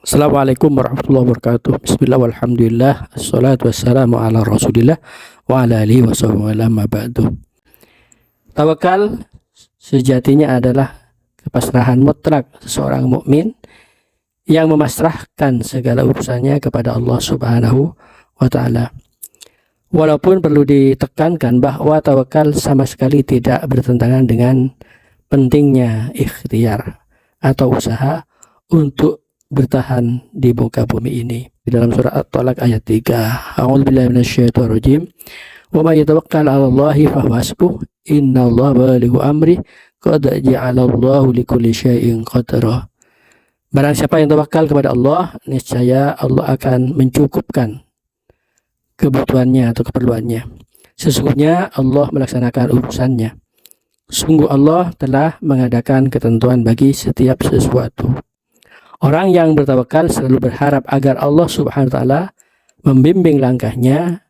Assalamualaikum warahmatullahi wabarakatuh. Bismillah walhamdulillah. Assalatu wassalamu ala rasulillah wa ala alihi wa sahbihi ma ba'du. Tawakal sejatinya adalah kepasrahan mutlak seseorang mukmin yang memasrahkan segala urusannya kepada Allah Subhanahu wa taala. Walaupun perlu ditekankan bahwa tawakal sama sekali tidak bertentangan dengan pentingnya ikhtiar atau usaha untuk bertahan di muka bumi ini. Di dalam surah At-Talaq ayat 3, A'udzubillahi minasyaitonir rajim. Wa may yatawakkal 'alallahi fahuwa hasbuh, innallaha balighu amri, qad ja'alallahu likulli syai'in qadra. Barang siapa yang tawakal kepada Allah, niscaya Allah akan mencukupkan kebutuhannya atau keperluannya. Sesungguhnya Allah melaksanakan urusannya. Sungguh Allah telah mengadakan ketentuan bagi setiap sesuatu. Orang yang bertawakal selalu berharap agar Allah Subhanahu wa taala membimbing langkahnya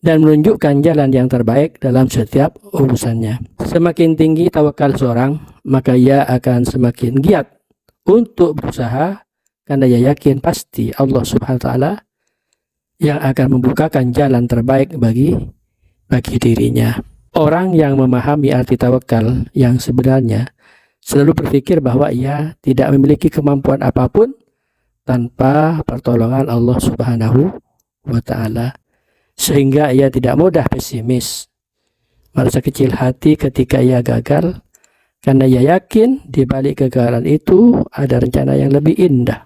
dan menunjukkan jalan yang terbaik dalam setiap urusannya. Semakin tinggi tawakal seorang, maka ia akan semakin giat untuk berusaha karena ia yakin pasti Allah Subhanahu wa taala yang akan membukakan jalan terbaik bagi dirinya. Orang yang memahami arti tawakal yang sebenarnya selalu berpikir bahwa ia tidak memiliki kemampuan apapun tanpa pertolongan Allah Subhanahu wa taala. Sehingga ia tidak mudah pesimis, merasa kecil hati ketika ia gagal, karena ia yakin di balik kegagalan itu ada rencana yang lebih indah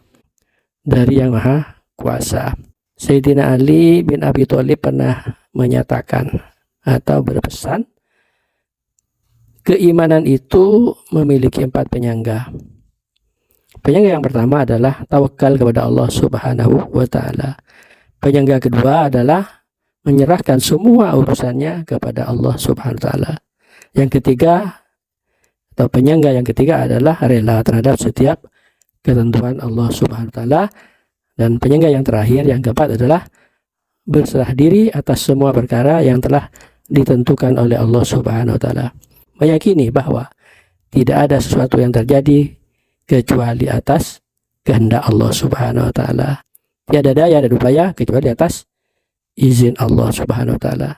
dari Yang Maha Kuasa. Sayyidina Ali bin Abi Thalib pernah menyatakan atau berpesan, keimanan itu memiliki 4 penyangga. Penyangga yang pertama adalah tawakal kepada Allah Subhanahu wa taala. Penyangga kedua adalah menyerahkan semua urusannya kepada Allah Subhanahu wa taala. Yang ketiga atau penyangga yang ketiga adalah rela terhadap setiap ketentuan Allah Subhanahu wa taala. Dan penyangga yang terakhir yang keempat adalah berserah diri atas semua perkara yang telah ditentukan oleh Allah Subhanahu wa taala. Meyakini bahwa tidak ada sesuatu yang terjadi kecuali atas kehendak Allah Subhanahu wa taala. Tiada daya dan upaya kecuali atas izin Allah Subhanahu wa taala.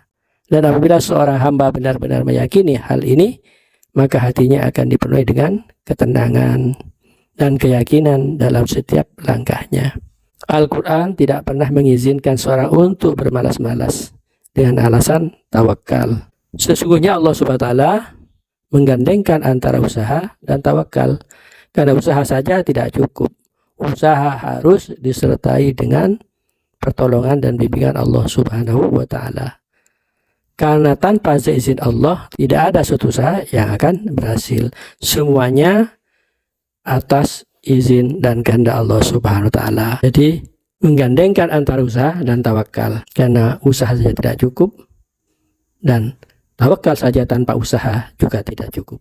Dan apabila seorang hamba benar-benar meyakini hal ini, maka hatinya akan dipenuhi dengan ketenangan dan keyakinan dalam setiap langkahnya. Al-Quran tidak pernah mengizinkan seorang untuk bermalas-malas dengan alasan tawakal. Sesungguhnya Allah Subhanahu wa taala menggandengkan antara usaha dan tawakal. Karena usaha saja tidak cukup. Usaha harus disertai dengan pertolongan dan bimbingan Allah Subhanahu wa taala. Karena tanpa seizin Allah tidak ada suatu usaha yang akan berhasil. Semuanya atas izin dan kehendak Allah Subhanahu wa taala. Jadi menggandengkan antara usaha dan tawakal. Karena usaha saja tidak cukup dan tawakal saja tanpa usaha juga tidak cukup.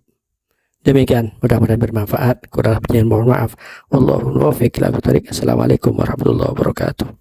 Demikian, mudah-mudahan bermanfaat. Kurang lebihnya mohon maaf. Wallahu muwaffiq ila aqwamit thoriq. Assalamualaikum warahmatullahi wabarakatuh.